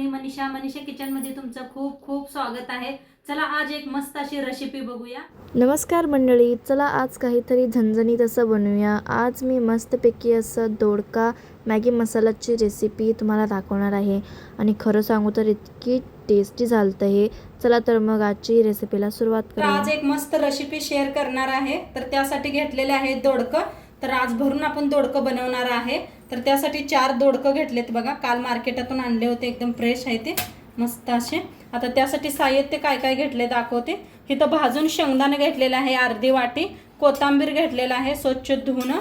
मी Manisha kitchen मध्ये तुमचं खूप खूप स्वागत आहे। चला आज एक मस्त अशी रेसिपी बघूया। नमस्कार मंडळी, चला आज काहीतरी झणझणीत असं बनवूया। आज मी मस्तपैकी असं दोडका मॅगी मसालाची रेसिपी तुम्हाला दाखवणार आहे आणि खरं सांगू तर इतकी टेस्टी झालतं हे। चला तर मग आजची रेसिपीला सुरुवात करूया। आज एक मस्त रेसिपी शेअर करणार आहे। तर त्यासाठी घेतलेले आहे दोडका। तर आज भरून आपण दोडका बनवणार आहे। तर त्यासाठी 4 दोडका घेतलेत बघा, काल मार्केटातून आणले होते, एकदम फ्रेश आहे ते मस्त असे। आता त्यासाठी साहित्य काय काय घेतले दाखवते। इथं भाजून शेंगदाणे घेतलेले आहे अर्धी वाटी, कोथिंबीर घेतलेला आहे स्वच्छ धुवून,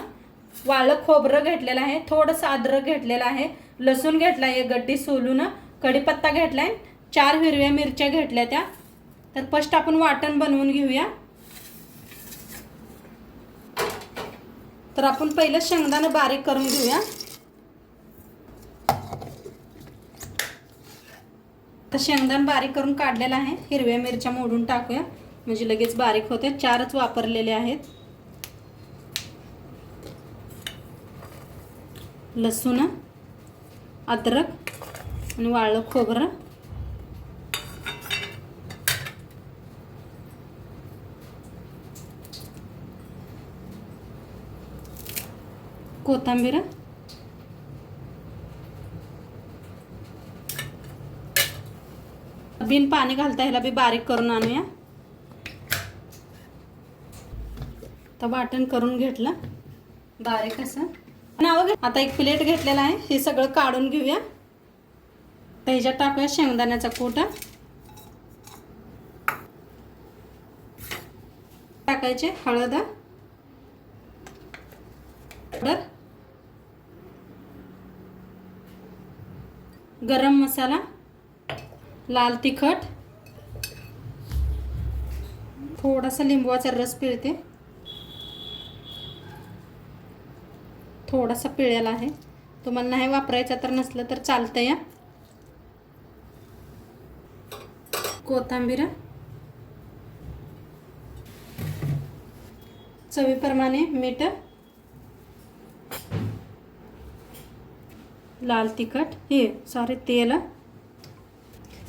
वाळलं खोबरं घेतलेलं आहे, थोडंसं अद्रक घेतलेलं आहे, लसूण घेतला आहे गड्डी सोलून, कढीपत्ता घेतलाय, 4 हिरव्या मिरच्या घेतल्या त्या। तर फर्स्ट आपण वाटण बनवून घेऊया। तर आपण पहिलं शेंगदाणे बारीक करून घेऊया। तर शेंगदाणे बारीक करून काढलेला आहे, हिरव्या मिरच्या मोडून टाकूया म्हणजे लगेच बारीक होते। 4च वापरलेले आहेत। लसूण, अद्रक आणि वाळलं खोबरं, कोथिंबीर, बिन पाणी घालता ह्याला बी बारीक करून आणूया। तर वाटण करून घेतलं बारीक असं। आता एक प्लेट घेतलेला आहे, हे सगळं काढून घेऊया। तर ह्याच्यात टाकूया शेंगदाण्याचा कूट, टाकायचे हळद, गरम मसाला, लाल तिखट, थोडासा लिंबूचा रस पिळते, थोडासा पिळलेला आहे, तुम्हाला नाही वापरायचा तर नसलं तर चालतं या। कोथिंबीर, चवीप्रमाणे मीठ, लाल तिखट, तेल।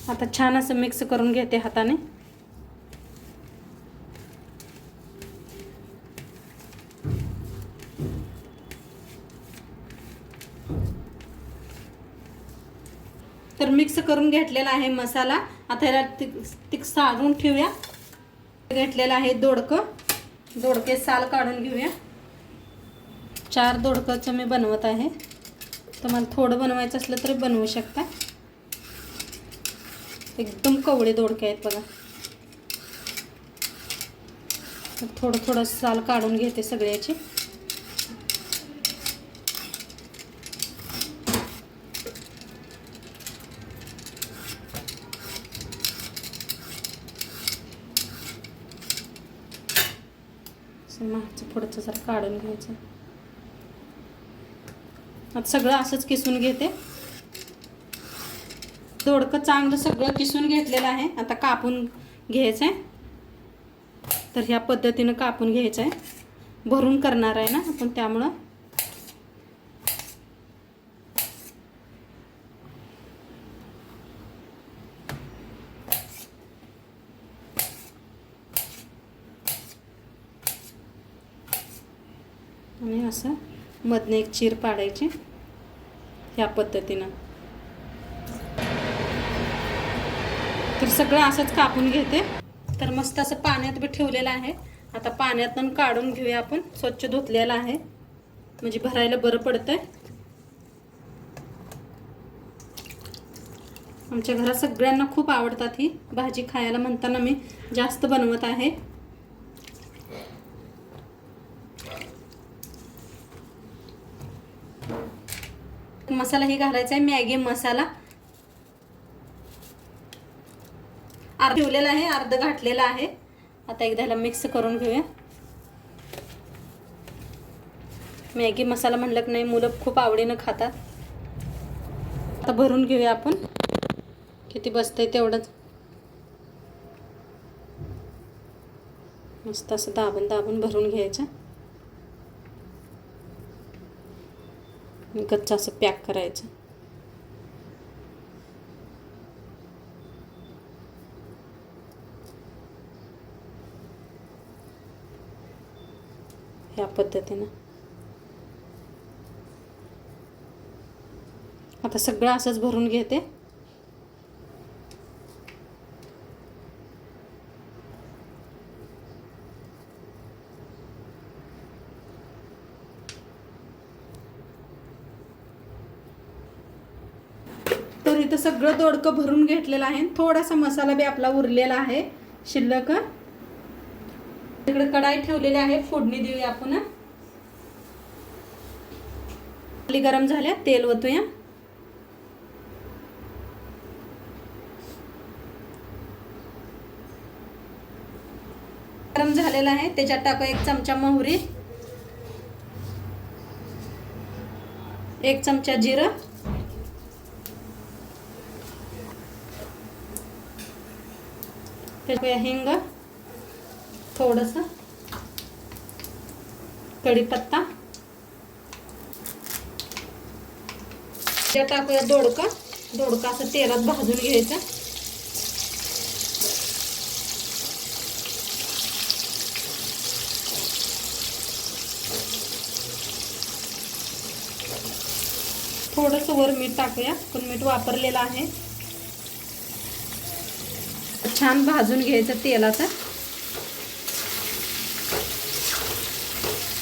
आता छान असं मिक्स करून घेते हाताने। तर मिक्स करून घेतलेला आहे मसाला। आता याला सारून ठेवूया। घेतलेला आहे दोडके साल काढून घेऊया। 4 दोडकाचं मी बनवत आहे, तुम्हाला थोडं बनवायचं असलं तरी बनवू शकता। एकदम कवळे दोडके आहेत बघा। थोडं थोडं साल काढून घेते सगळ्याची। मागचं पुढचं जरा काढून घ्यायचं। आता सगळं असंच किसून घेते। दोडकं चांगलं सगळं किसून घेतलेलं आहे। आता कापून घ्यायचं आहे। तर ह्या पद्धतीनं कापून घ्यायचं आहे, भरून करणार आहे ना आपण, त्यामुळं आणि असं मधनं एक चीर पाडायची ह्या पद्धतीनं। तर सगळं असंच कापून घेते। तर मस्त असं पाण्यात बी ठेवलेलं आहे। आता पाण्यातून काढून घेऊया आपण, स्वच्छ धुतलेलं आहे म्हणजे भरायला बरं पडतंय। आमच्या घरात सगळ्यांना खूप आवडतात ही भाजी खायला, म्हणताना मी जास्त बनवत आहे। मसाला ही घालायचा आहे मॅगी मसाला, अर्ध ठेवलेला आहे, अर्ध घातलेला आहे। आता एकदा ह्याला मिक्स करून घेऊया। मॅगी मसाला म्हणलं की नाही मुलं खूप आवडीनं खातात। आता भरून घेऊया आपण, किती बसतंय तेवढंच। मस्त असं दाबून दाबून भरून घ्यायचं, गच्च असं पॅक करायचं। या पद्धतीनं आता सगळं असंच भरून घेते. तर इथं सगळं दोडकं भरून घेतलेलं आहे. थोडासा मसाला बी आपला उरलेला आहे शिल्लक. इकडे कढाई ठेवलेली आहे, फोडणी देऊया आपण. आपली गरम झाल्या, तेल ओतूया. गरम झालेला आहे, त्याच्यात टाकूया 1 चमचा मोहरी, 1 चमचा जिरं, त्याच्यात हिंग, थोडंसं कढीपत्ता, त्याच्यात टाकूया दोडका. दोडका असं तेलात भाजून घ्यायचं. थोडंसं वर मीठ टाकूया, पण मीठ वापरलेलं आहे. छान भाजून घ्यायचं तेलात,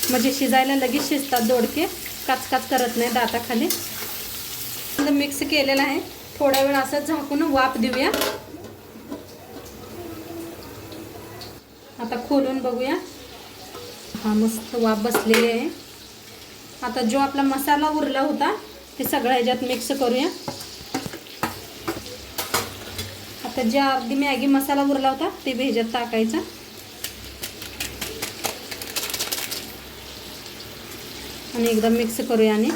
म्हणजे शिजायला लगेच शिजतात दोडके, काचकाच करत नाही दाताखाली. मिक्स केलेलं आहे. थोडा वेळ असं झाकून वाफ देऊया. आता खोलून बघूया. हा मस्त वाफ बसलेली आहे. आता जो आपला मसाला उरला होता ते सगळं ह्याच्यात मिक्स करूया. आता जे अर्धी मॅगी मसाला उरला होता ते बी ह्याच्यात टाकायचा. आणि एकदा मिक्स करूया. आणि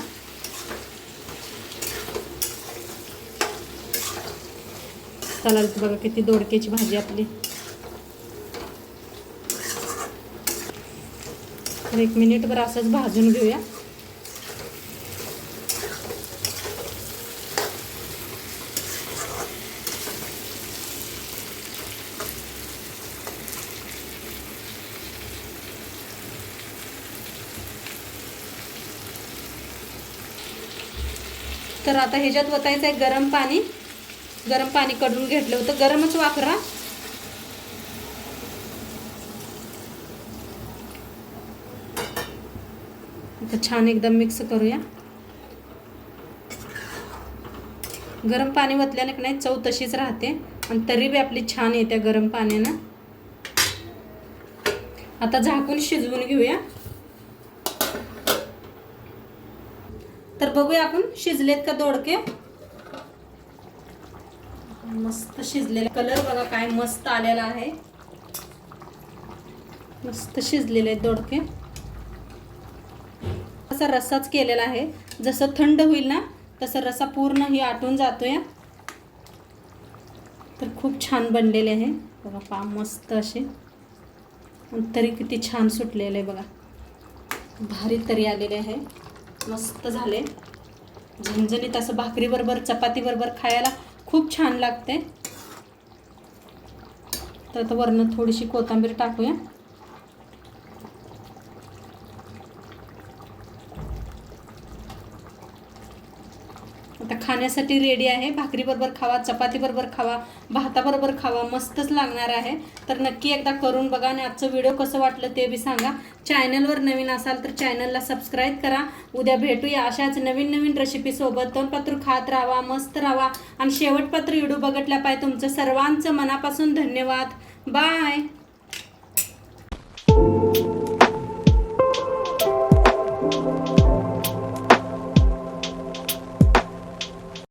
चला बघा किती दोडक्याची भाजी आपली. तर 1 मिनिटभर असंच भाजून घेऊया. तर आता ह्याच्यात ओतायचं आहे गरम पाणी. गरम पाणी काढून घेतलं होतं, गरमच वापरा. आता छान एकदम मिक्स करूया. गरम पाणी ओतल्याने की नाही चव तशीच राहते आणि तरी बी आपली छान येते गरम पाण्यानं. आता झाकून शिजवून घेऊया. तर बघूया आपण शिजलेत का दोडके. मस्त शिजलेले. कलर बघा काय मस्त आलेला आहे. मस्त शिजलेले आहेत दोडके. असा रस्साच केलेला आहे. जसं थंड होईल ना तसं रस्सा पूर्ण ही आटून जातोय. तर खूप छान बनलेले आहे बघा. पा मस्त असे तरी किती छान सुटलेले बघा. भारी तरी आलेले आहे. मस्त झाले. झणझणीत असं भाकरी बरोबर चपाती बरोबर खायला खूप छान लागते. तर आता वरनं थोडीशी कोथिंबीर टाकूया. आता खाण्यासाठी रेडी आहे. भाकरी बरोबर खावा, चपाती बरोबर खावा, भाताबरोबर खावा, मस्तच लागणार आहे. तर नक्की एकदा करून बघा आणि आजचं व्हिडिओ कसं वाटलं ते बी सांगा. चॅनलवर नवीन असाल तर चॅनलला सबस्क्राईब करा. उद्या भेटूया अशाच नवीन नवीन रेसिपी सोबत. तोंडपात्र खात राहा, मस्त राहा आणि शेवटपात्र व्हिडिओ बघितल्या पाहिजे. तुमचं सर्वांचं मनापासून धन्यवाद. बाय.